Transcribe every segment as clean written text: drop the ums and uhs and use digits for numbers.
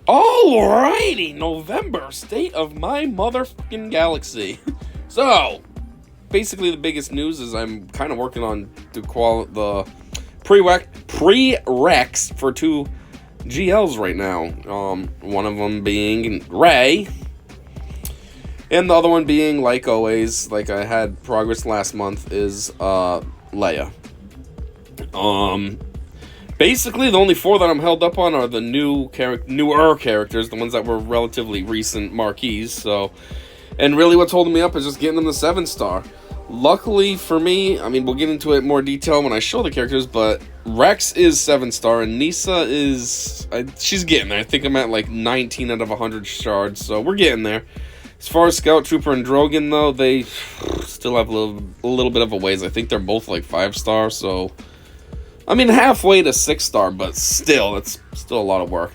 Alrighty, November, state of my motherfucking galaxy. So, basically the biggest news is I'm kind of working on the prereqs for two GLs right now. One of them being Rey, and the other one being, like always, like I had progress last month, is Leia. Basically, the only four that I'm held up on are the newer characters, the ones that were relatively recent marquees. So, and really what's holding me up is just getting them the 7-star. Luckily for me, I mean, we'll get into it in more detail when I show the characters, but Rex is 7-star, and Nisa is, she's getting there. I think I'm at like 19 out of 100 shards, so we're getting there. As far as Scout Trooper and Drogon, though, they still have a little bit of a ways. I think they're both like 5-star, so I mean, halfway to 6-star, but still, it's still a lot of work.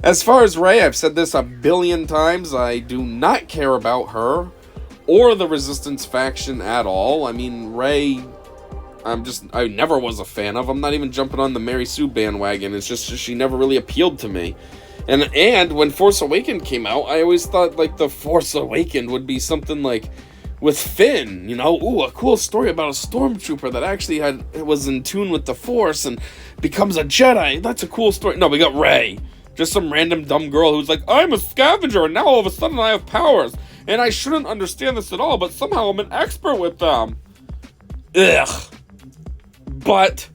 As far as Rey, I've said this a billion times, I do not care about her or the Resistance faction at all. I mean, Rey, I never was a fan of. I'm not even jumping on the Mary Sue bandwagon. It's just she never really appealed to me. And when Force Awakened came out, I always thought, like, the Force Awakened would be something like with Finn, you know, a cool story about a stormtrooper that actually was in tune with the Force and becomes a Jedi. That's a cool story. No, we got Rey. Just some random dumb girl who's like, I'm a scavenger, and now all of a sudden I have powers. And I shouldn't understand this at all, but somehow I'm an expert with them. Ugh. But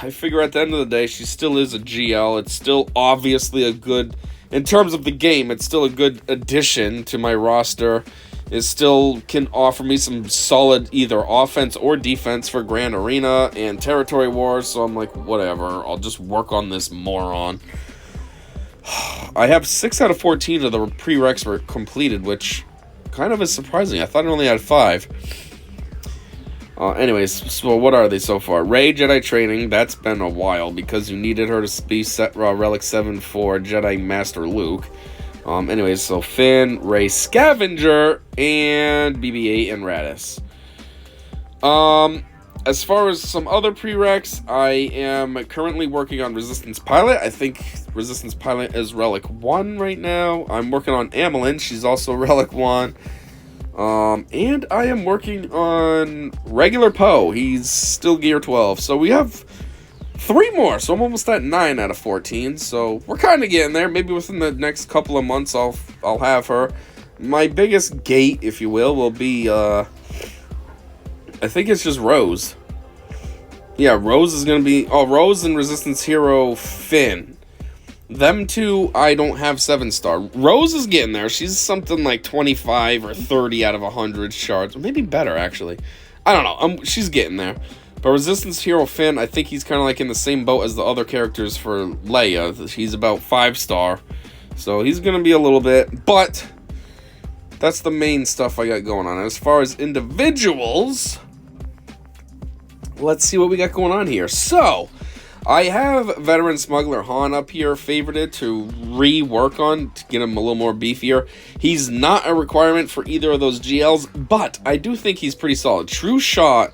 I figure at the end of the day, she still is a GL. It's still obviously a good, in terms of the game, it's still a good addition to my roster. It still can offer me some solid either offense or defense for Grand Arena and Territory Wars, so I'm like, whatever, I'll just work on this moron. I have 6 out of 14 of the prereqs were completed, which kind of is surprising. I thought I only had 5. Anyways, so what are they so far? Rey Jedi Training, that's been a while because you needed her to be Relic 7 for Jedi Master Luke. Anyways, so Finn, Rey Scavenger, and BB-8 and Radis. As far as some other prereqs, I am currently working on Resistance Pilot. I think Resistance Pilot is Relic 1 right now. I'm working on Amelin. She's also Relic 1. And I am working on regular Poe. He's still Gear 12. So we have 3 more, so I'm almost at 9 out of 14, so we're kind of getting there. Maybe within the next couple of months I'll have her. My biggest gate, if you will be, I think it's just Rose. Yeah, Rose is going to be, Rose and Resistance Hero Finn. Them two, I don't have 7-star. Rose is getting there. She's something like 25 or 30 out of 100 shards. Maybe better, actually. I don't know. She's getting there. But Resistance Hero Finn, I think he's kind of like in the same boat as the other characters for Leia. He's about 5-star. So he's going to be a little bit. But that's the main stuff I got going on. As far as individuals, let's see what we got going on here. So I have Veteran Smuggler Han up here, favorited to rework on to get him a little more beefier. He's not a requirement for either of those GLs, but I do think he's pretty solid. True Shot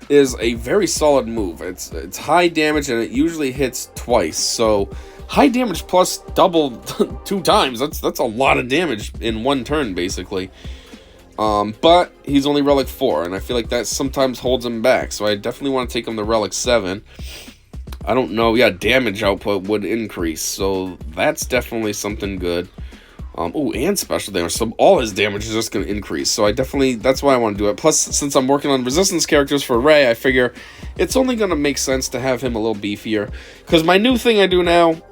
is a very solid move. It's high damage and it usually hits twice. So high damage plus double 2 times. That's a lot of damage in one turn basically. But he's only Relic 4 and I feel like that sometimes holds him back. So I definitely want to take him to Relic 7. I don't know. Yeah, damage output would increase. So that's definitely something good. And special damage, so all his damage is just going to increase, so that's why I want to do it. Plus, since I'm working on Resistance characters for Rey, I figure it's only going to make sense to have him a little beefier, because my new thing I do now,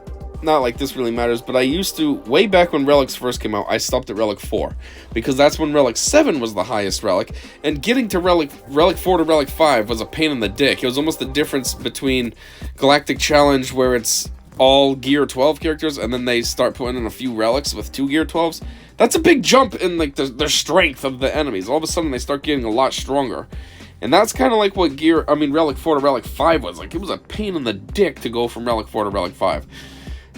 not like this really matters, but I used to, way back when Relics first came out, I stopped at Relic 4, because that's when Relic 7 was the highest Relic, and getting to Relic 4 to Relic 5 was a pain in the dick. It was almost the difference between Galactic Challenge, where it's all Gear 12 characters, and then they start putting in a few relics with 2 Gear 12s. That's a big jump in like the strength of the enemies. All of a sudden, they start getting a lot stronger. And that's kind of like what Relic 4 to Relic 5 was. Like, it was a pain in the dick to go from Relic 4 to Relic 5.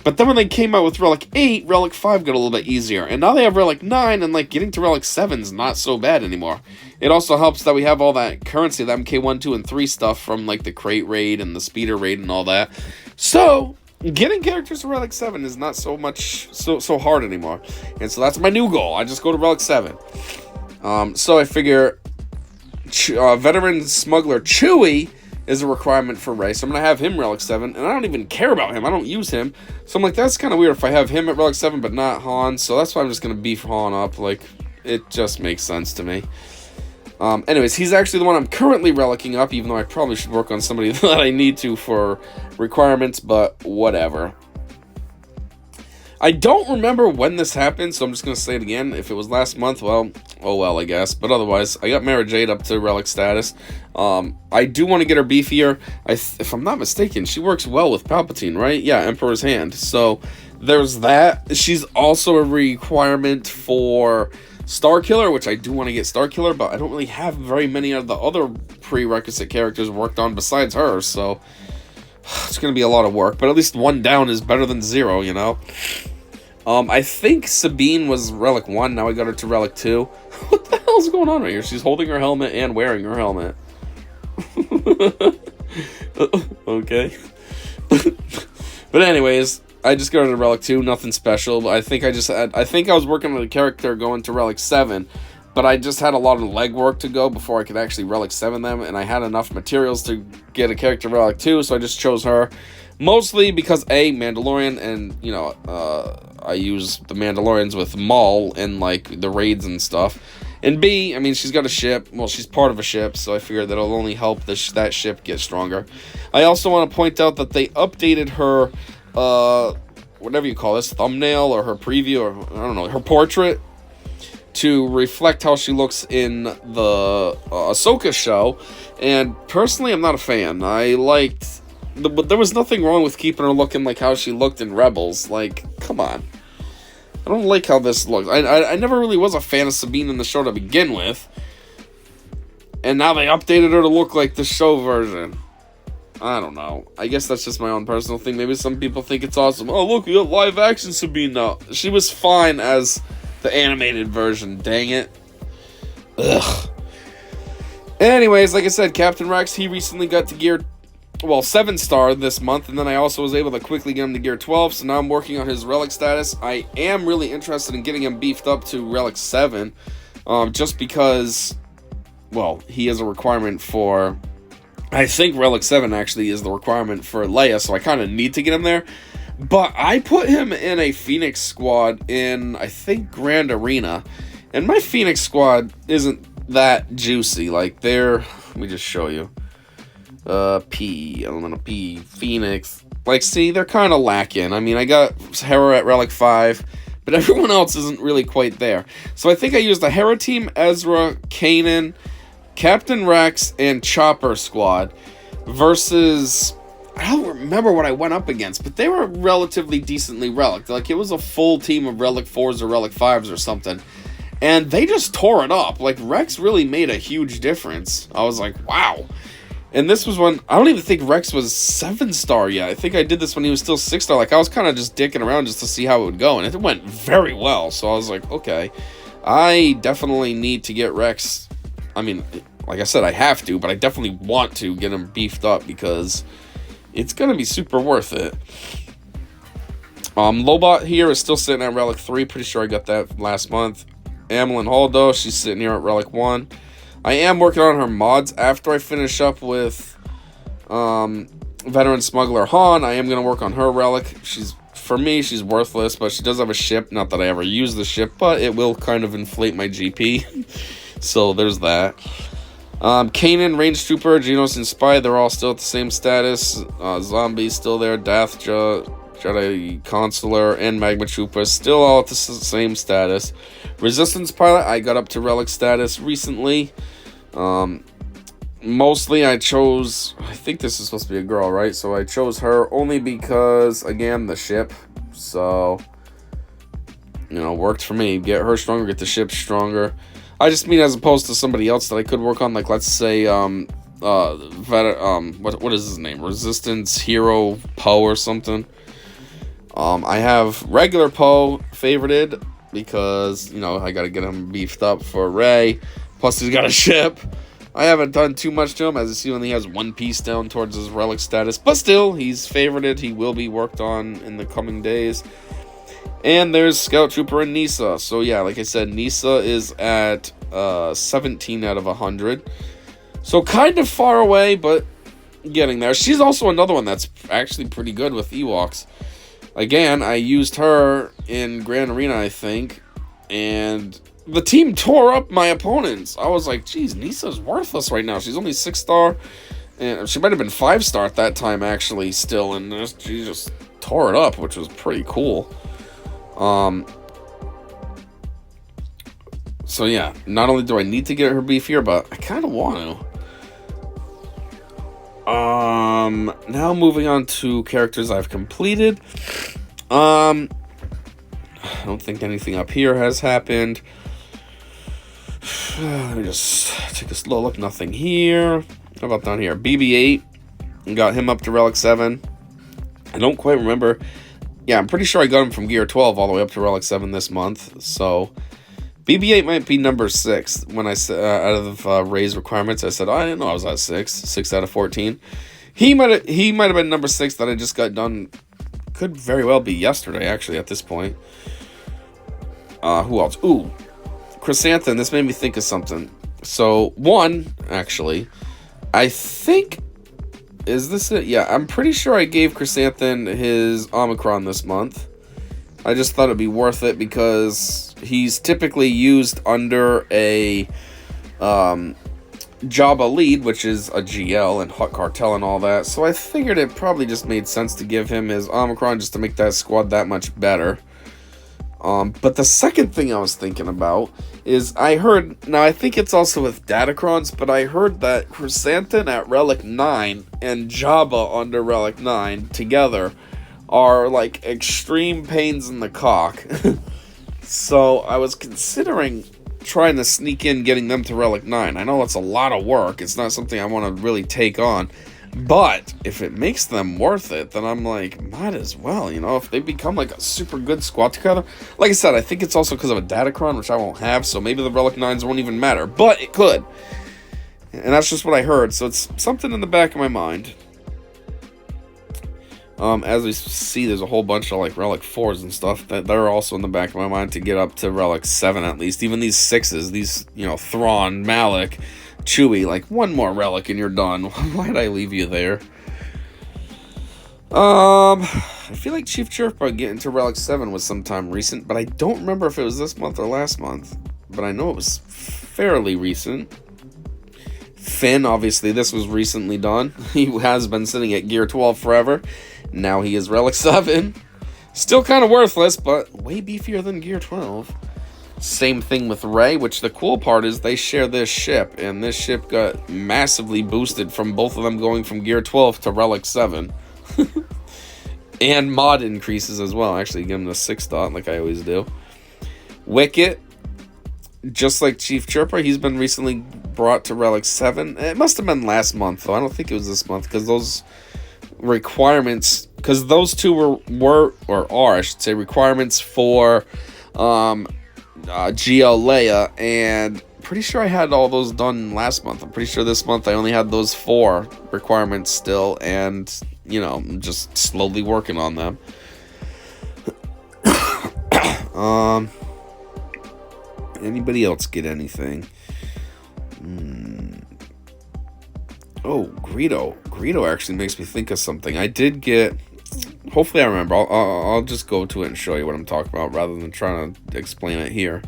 But then when they came out with Relic 8, Relic 5 got a little bit easier. And now they have Relic 9, and like getting to Relic 7's not so bad anymore. It also helps that we have all that currency, the MK1, 2, and 3 stuff from like the Crate Raid and the Speeder Raid and all that. So getting characters to Relic 7 is not so hard anymore. And so that's my new goal. I just go to Relic 7. So I figure veteran smuggler Chewie is a requirement for Rey. So I'm going to have him Relic 7. And I don't even care about him. I don't use him. So I'm like, that's kind of weird if I have him at Relic 7 but not Han. So that's why I'm just going to beef Han up. Like, it just makes sense to me. Anyways, he's actually the one I'm currently relicking up, even though I probably should work on somebody that I need to for requirements, but whatever. I don't remember when this happened, so I'm just going to say it again. If it was last month, well, oh well, I guess. But otherwise, I got Mara Jade up to relic status. I do want to get her beefier. If I'm not mistaken, she works well with Palpatine, right? Yeah, Emperor's Hand. So there's that. She's also a requirement for Starkiller, which I do want to get Starkiller, but I don't really have very many of the other prerequisite characters worked on besides her, so it's going to be a lot of work, but at least 1 down is better than 0, you know? I think Sabine was Relic 1, now I got her to Relic 2. What the hell's going on right here? She's holding her helmet and wearing her helmet. Okay. But anyways, I just got her to Relic 2, nothing special. I think I was working on a character going to Relic 7, but I just had a lot of legwork to go before I could actually Relic 7 them, and I had enough materials to get a character Relic 2, so I just chose her. Mostly because A, Mandalorian, and, you know, I use the Mandalorians with Maul in, like, the raids and stuff. And B, I mean, she's got a ship. Well, she's part of a ship, so I figured that'll only help that ship get stronger. I also want to point out that they updated her, whatever you call this, thumbnail or her preview, or, I don't know, her portrait, to reflect how she looks in the Ahsoka show. And personally, I'm not a fan. But there was nothing wrong with keeping her looking like how she looked in Rebels. Like, come on. I don't like how this looks. I never really was a fan of Sabine in the show to begin with. And now they updated her to look like the show version. I don't know. I guess that's just my own personal thing. Maybe some people think it's awesome. Oh, look, we got live action Sabine now. She was fine as the animated version. Dang it. Ugh. Anyways, like I said, Captain Rex, he recently got to gear 7-star this month, and then I also was able to quickly get him to gear 12, so now I'm working on his relic status. I am really interested in getting him beefed up to relic 7, just because, well, he is a requirement for, I think relic 7 actually is the requirement for Leia, so I kind of need to get him there. But I put him in a Phoenix squad in, I think, Grand Arena, and my Phoenix squad isn't that juicy. Like, let me just show you. Elemental P, Phoenix. Like, see, they're kind of lacking. I mean, I got Hera at Relic 5, but everyone else isn't really quite there. So I think I used the Hera team, Ezra, Kanan, Captain Rex, and Chopper squad versus, I don't remember what I went up against, but they were relatively decently relic. Like, it was a full team of Relic 4s or Relic 5s or something. And they just tore it up. Like, Rex really made a huge difference. I was like, wow. And this was when, I don't even think Rex was 7-star yet. I think I did this when he was still 6-star. Like, I was kind of just dicking around just to see how it would go. And it went very well. So I was like, okay, I definitely need to get Rex. I mean, like I said, I have to, but I definitely want to get him beefed up because it's going to be super worth it. Lobot here is still sitting at Relic 3. Pretty sure I got that last month. Amilyn Holdo, she's sitting here at Relic 1. I am working on her mods after I finish up with Veteran Smuggler Han. I am going to work on her relic. For me, she's worthless, but she does have a ship. Not that I ever use the ship, but it will kind of inflate my GP. So there's that. Kanan, Range Trooper, Geonos, and Spy, they're all still at the same status. Zombie still there. Dathja, Jedi Consular, and Magma Trooper still all at the same status. Resistance Pilot, I got up to relic status recently. Mostly I think this is supposed to be a girl, right? So I chose her only because, again, the ship. So, you know, worked for me. Get her stronger, get the ship stronger. I just mean as opposed to somebody else that I could work on, like, let's say, what is his name? Resistance Hero Poe or something. I have regular Poe favorited because, you know, I gotta get him beefed up for Rey. Plus, he's got a ship. I haven't done too much to him, as you see, only has one piece down towards his relic status. But still, he's favorited. He will be worked on in the coming days. And there's Scout Trooper and Nisa. So yeah, like I said, Nisa is at 17 out of 100. So kind of far away, but getting there. She's also another one that's actually pretty good with Ewoks. Again, I used her in Grand Arena, I think, and the team tore up my opponents. I was like, geez, Nisa's worthless right now. She's only 6-star, and she might have been 5-star at that time, actually, still, and she just tore it up, which was pretty cool. So yeah, not only do I need to get her beefier, but I kind of want to. Now moving on to characters I've completed. I don't think anything up here has happened. Let me just take a slow look. Nothing here. How about down here? BB-8. Got him up to Relic 7. I don't quite remember. Yeah, I'm pretty sure I got him from Gear 12 all the way up to Relic 7 this month. So BB-8 might be number 6. When I said out of Rey's requirements, I said, oh, I didn't know I was at 6 out of 14. He might have been number 6 that I just got done. Could very well be yesterday, actually, at this point. Who else? Ooh, Chrysanthemum. This made me think of something. So, one, actually, I think, is this it? Yeah, I'm pretty sure I gave Chrysanthemum his Omicron this month. I just thought it'd be worth it because he's typically used under a Jabba lead, which is a GL and Hut Cartel and all that. So I figured it probably just made sense to give him his Omicron just to make that squad that much better. But the second thing I was thinking about is I heard, now I think it's also with Datacrons, but I heard that Chrysanthemum at Relic 9 and Jabba under Relic 9 together are like extreme pains in the cock. So I was considering trying to sneak in getting them to Relic 9. I know it's a lot of work. It's not something I want to really take on. But if it makes them worth it, then I'm like, might as well, you know, if they become like a super good squad together. Like I said, I think it's also because of a Datacron, which I won't have, so maybe the Relic 9s won't even matter. But it could. And that's just what I heard, so it's something in the back of my mind. As we see, there's a whole bunch of like Relic 4s and stuff that they're also in the back of my mind to get up to Relic 7 at least. Even these 6s, these, you know, Thrawn, Malik, Chewie, like one more Relic and you're done. Why'd I leave you there? I feel like Chief Chirpa getting to Relic 7 was sometime recent, but I don't remember if it was this month or last month. But I know it was fairly recent. Finn, obviously, this was recently done. He has been sitting at Gear 12 forever. Now he is Relic 7. Still kind of worthless, but way beefier than Gear 12. Same thing with Rey, which the cool part is they share this ship, and this ship got massively boosted from both of them going from Gear 12 to Relic 7. And mod increases as well. Actually, give him the 6 dot like I always do. Wicket, just like Chief Chirpa, he's been recently brought to Relic 7. It must have been last month, though. I don't think it was this month, because those requirements, because those two were or are, I should say, requirements for GL Leia, and pretty sure I had all those done last month. I'm pretty sure this month I only had those 4 requirements still, and, you know, I'm just slowly working on them. Anybody else get anything? Oh, Greedo. Greedo actually makes me think of something. I did get... Hopefully I remember. I'll just go to it and show you what I'm talking about rather than trying to explain it here.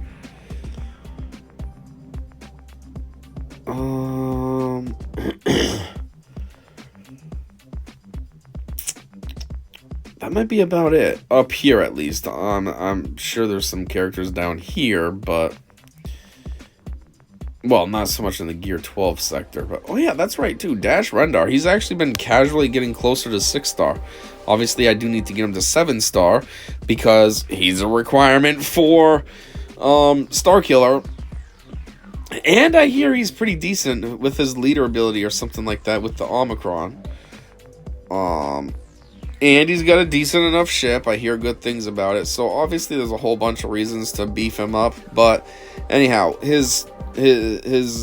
That might be about it. Up here, at least. I'm sure there's some characters down here, but... Well, not so much in the Gear 12 sector, but... Oh yeah, that's right, too. Dash Rendar. He's actually been casually getting closer to 6-star. Obviously, I do need to get him to 7-star, because he's a requirement for Starkiller. And I hear he's pretty decent with his leader ability or something like that with the Omicron. And he's got a decent enough ship. I hear good things about it. So obviously there's a whole bunch of reasons to beef him up. But anyhow, his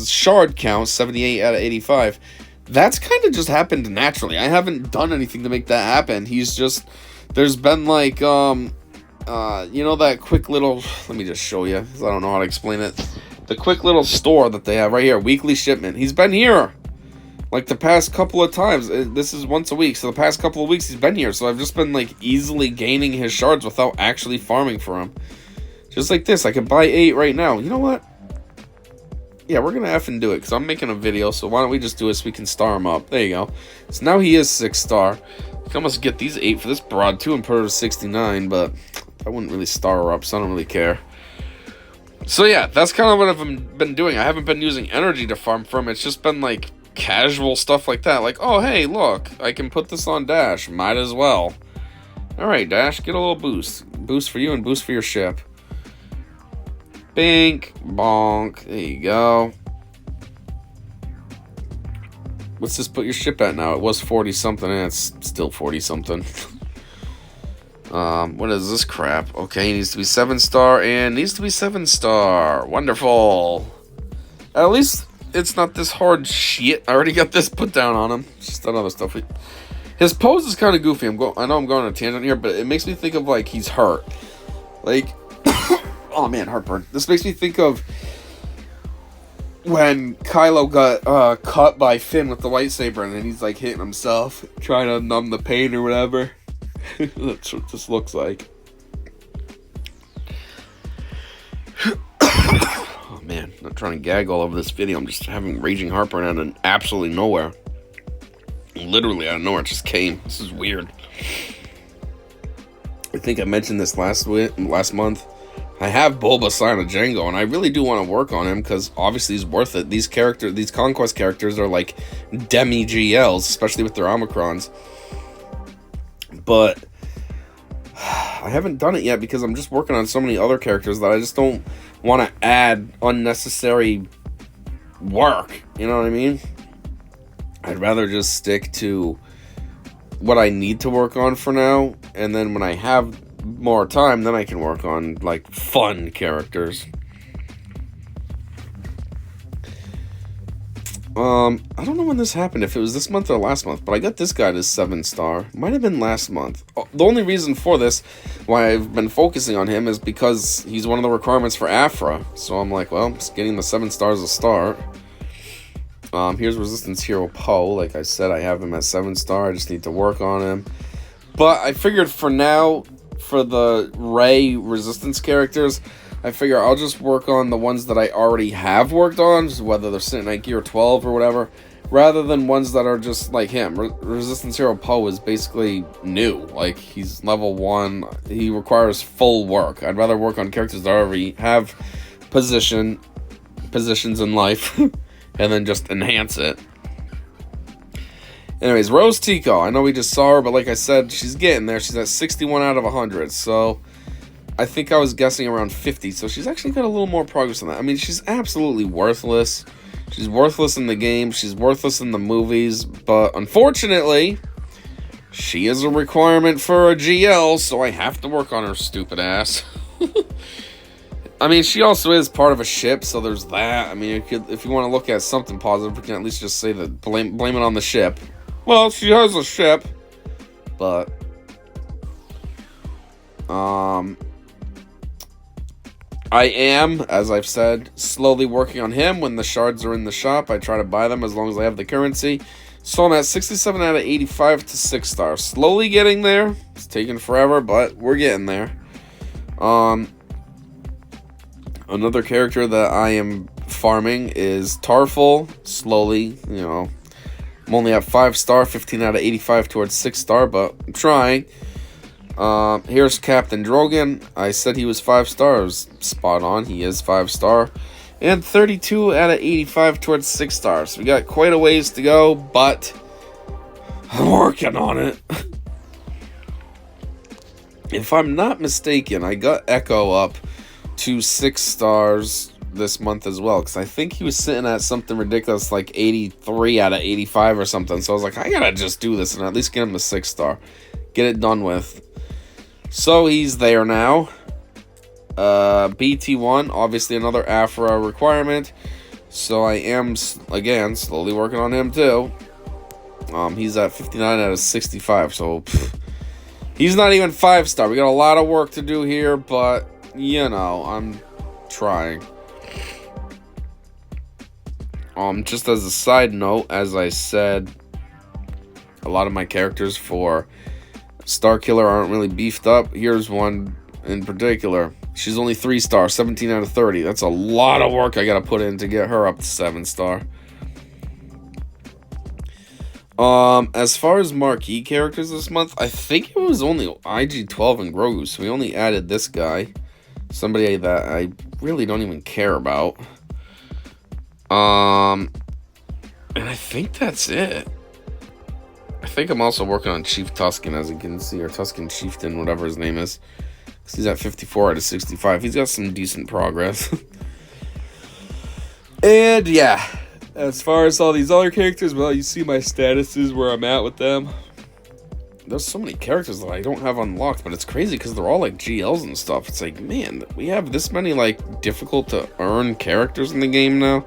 shard count, 78 out of 85, that's kind of just happened naturally. I haven't done anything to make that happen. He's just, there's been like, you know, that quick little, let me just show you, because I don't know how to explain it. The quick little store that they have right here, weekly shipment. He's been here like the past couple of times. This is once a week, so the past couple of weeks he's been here. So I've just been like easily gaining his shards without actually farming for him. Just like this, I could buy 8 right now. You know what? Yeah, we're gonna effing do it, because I'm making a video, so why don't we just do it so we can star him up. There you go. So now he is 6-star. I can almost get these 8 for this broad too and put her to 69, but I wouldn't really star her up, so I don't really care. So yeah, that's kind of what I've been doing. I haven't been using energy to farm from. It's just been like casual stuff like that. Like, oh hey, look, I can put this on Dash. Might as well. Alright, Dash, get a little boost. Boost for you and boost for your ship. Bink, bonk, there you go. What's this put your ship at now? It was 40 something and it's still 40 something. What is this crap? Okay, he needs to be 7-star and needs to be 7-star. Wonderful. At least it's not this hard shit. I already got this put down on him. It's just that other stuff. His pose is kind of goofy. I know I'm going on a tangent here, but it makes me think of like he's hurt. Like, oh man, heartburn. This makes me think of when Kylo got cut by Finn with the lightsaber, and then he's like hitting himself, trying to numb the pain or whatever. That's what this looks like. Oh man, I'm not trying to gag all over this video. I'm just having raging heartburn out of absolutely nowhere. Literally out of nowhere, it just came. This is weird. I think I mentioned this last month. I have Bulbasaur and Django, and I really do want to work on him because obviously he's worth it. These conquest characters are like demi GLs, especially with their Omicrons. But I haven't done it yet because I'm just working on so many other characters that I just don't want to add unnecessary work. You know what I mean? I'd rather just stick to what I need to work on for now, and then when I have more time, then I can work on like fun characters. I don't know when this happened, if it was this month or last month, but I got this guy to 7-star. Might have been last month. The only reason for this, why I've been focusing on him, is because he's one of the requirements for Afra. So I'm like, well, just getting the 7 stars a start. Here's Resistance Hero Poe. Like I said, I have him at 7-star. I just need to work on him. But I figured for now, for the Rey Resistance characters, I figure I'll just work on the ones that I already have worked on, whether they're sitting at Gear 12 or whatever, rather than ones that are just like him. Resistance Hero Poe is basically new. Like, he's level 1. He requires full work. I'd rather work on characters that already have positions in life and then just enhance it. Anyways, Rose Tico. I know we just saw her, but like I said, she's getting there. She's at 61 out of 100, so I think I was guessing around 50, so she's actually got a little more progress than that. I mean, she's absolutely worthless. She's worthless in the game. She's worthless in the movies, but unfortunately, she is a requirement for a GL, so I have to work on her stupid ass. I mean, she also is part of a ship, so there's that. I mean, if you want to look at something positive, we can at least just say that blame it on the ship. Well, she has a ship, but I am, as I've said, slowly working on him. When the shards are in the shop, I try to buy them as long as I have the currency. So I'm at 67 out of 85 to 6-star. Slowly getting there. It's taking forever, but we're getting there. Another character that I am farming is Tarful. Slowly, you know. I'm only at 5-star, 15 out of 85 towards 6-star, but I'm trying. Here's Captain Drogon. I said he was 5 stars. Spot on. He is 5-star. And 32 out of 85 towards 6 stars. So we got quite a ways to go, but I'm working on it. If I'm not mistaken, I got Echo up to 6 stars this month as well, because I think he was sitting at something ridiculous like 83 out of 85 or something. So I was like, I gotta just do this and at least get him a 6-star. get it done with. So he's there now. BT1, obviously another Afra requirement. So I am, again, slowly working on him too. He's at 59 out of 65, so he's not even 5-star. We got a lot of work to do here, but, you know, I'm trying. Just as a side note, as I said, a lot of my characters for Star Killer aren't really beefed up. Here's one in particular. She's only 3-star, 17 out of 30. That's a lot of work I gotta put in to get her up to 7-star. As far as marquee characters this month, I think it was only IG-12 and Grogu, so we only added this guy. Somebody that I really don't even care about. And I think that's it. I think I'm also working on Chief Tusken, as you can see, or Tusken Chieftain, whatever his name is. He's at 54 out of 65. He's got some decent progress. And yeah, as far as all these other characters, well, you see my statuses where I'm at with them. There's so many characters that I don't have unlocked, but it's crazy because they're all like GLs and stuff. It's like, man, we have this many like difficult to earn characters in the game now.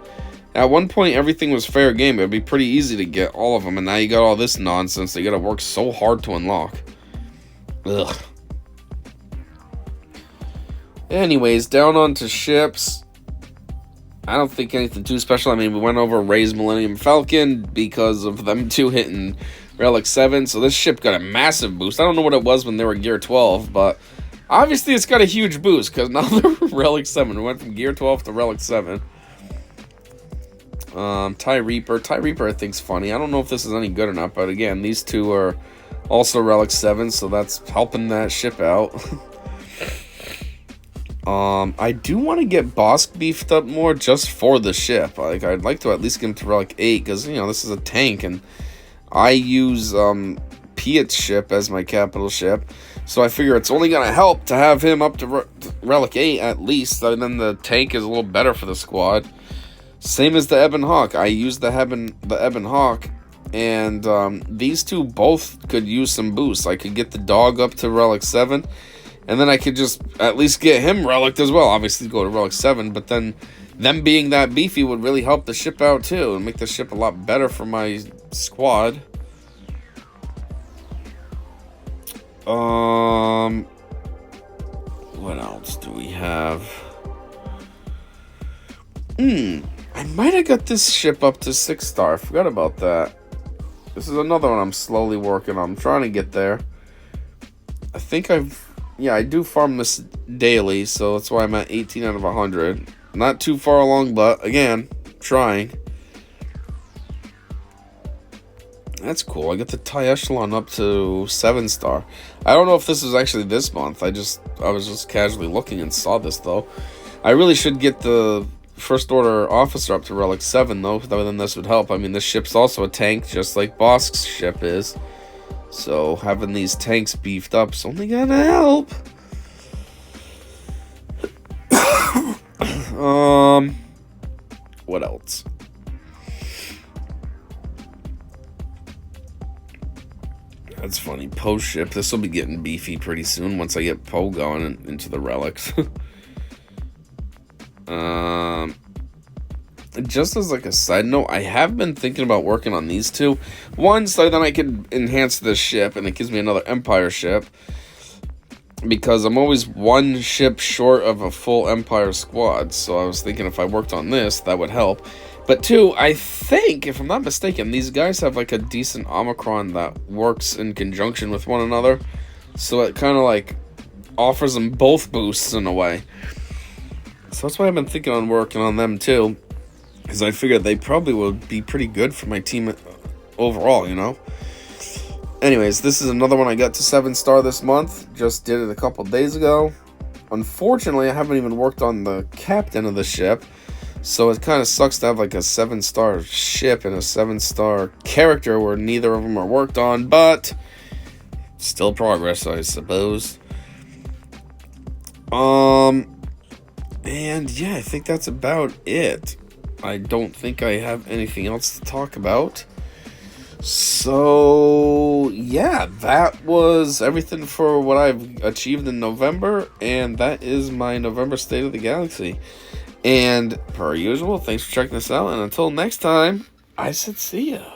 At one point, everything was fair game. It would be pretty easy to get all of them, and now you got all this nonsense that you gotta work so hard to unlock. Ugh. Anyways, down onto ships. I don't think anything too special. I mean, we went over Rey's Millennium Falcon because of them two hitting Relic 7. So this ship got a massive boost. I don't know what it was when they were Gear 12, but obviously it's got a huge boost because now they're Relic 7. We went from Gear 12 to Relic 7. TIE Reaper. TIE Reaper I think's funny. I don't know if this is any good or not, but again, these two are also Relic 7, so that's helping that ship out. I do want to get Bosk beefed up more just for the ship. Like, I'd like to at least get him to Relic 8, because, you know, this is a tank, and I use, Piet's ship as my capital ship, so I figure it's only going to help to have him up to Relic 8 at least, and then the tank is a little better for the squad. Same as the Ebon Hawk. I use the Ebon Hawk, and, these two both could use some boosts. I could get the dog up to Relic 7, and then I could just at least get him relicked as well. Obviously, go to Relic 7, but then them being that beefy would really help the ship out too and make the ship a lot better for my squad. What else do we have? I might have got this ship up to 6-star. I forgot about that. This is another one I'm slowly working on. I'm trying to get there. I think I do farm this daily, so that's why I'm at 18 out of 100. Not too far along, but again, trying. That's cool. I get the TIE Echelon up to 7-star. I don't know if this is actually this month. I was just casually looking and saw this, though. I really should get the First Order officer up to Relic 7, though. Then this would help. I mean, this ship's also a tank, just like Bosk's ship is. So, having these tanks beefed up is only gonna help. What else? That's funny. Poe ship. This will be getting beefy pretty soon once I get Poe going into the relics. Just as like a side note, I have been thinking about working on these two. One, so then I could enhance this ship, and it gives me another Empire ship. Because I'm always one ship short of a full Empire squad. So I was thinking if I worked on this, that would help. But two, I think, if I'm not mistaken, these guys have like a decent Omicron that works in conjunction with one another. So it kind of like offers them both boosts in a way. So that's why I've been thinking on working on them too. Because I figured they probably would be pretty good for my team overall, you know? Anyways, this is another one I got to 7-star this month. Just did it a couple days ago. Unfortunately, I haven't even worked on the captain of the ship. So it kind of sucks to have like a 7-star ship and a 7-star character where neither of them are worked on. But still progress, I suppose. And yeah, I think that's about it. I don't think I have anything else to talk about. So, yeah, that was everything for what I've achieved in November, and that is my November State of the Galaxy. And, per usual, thanks for checking this out, and until next time, I said see ya.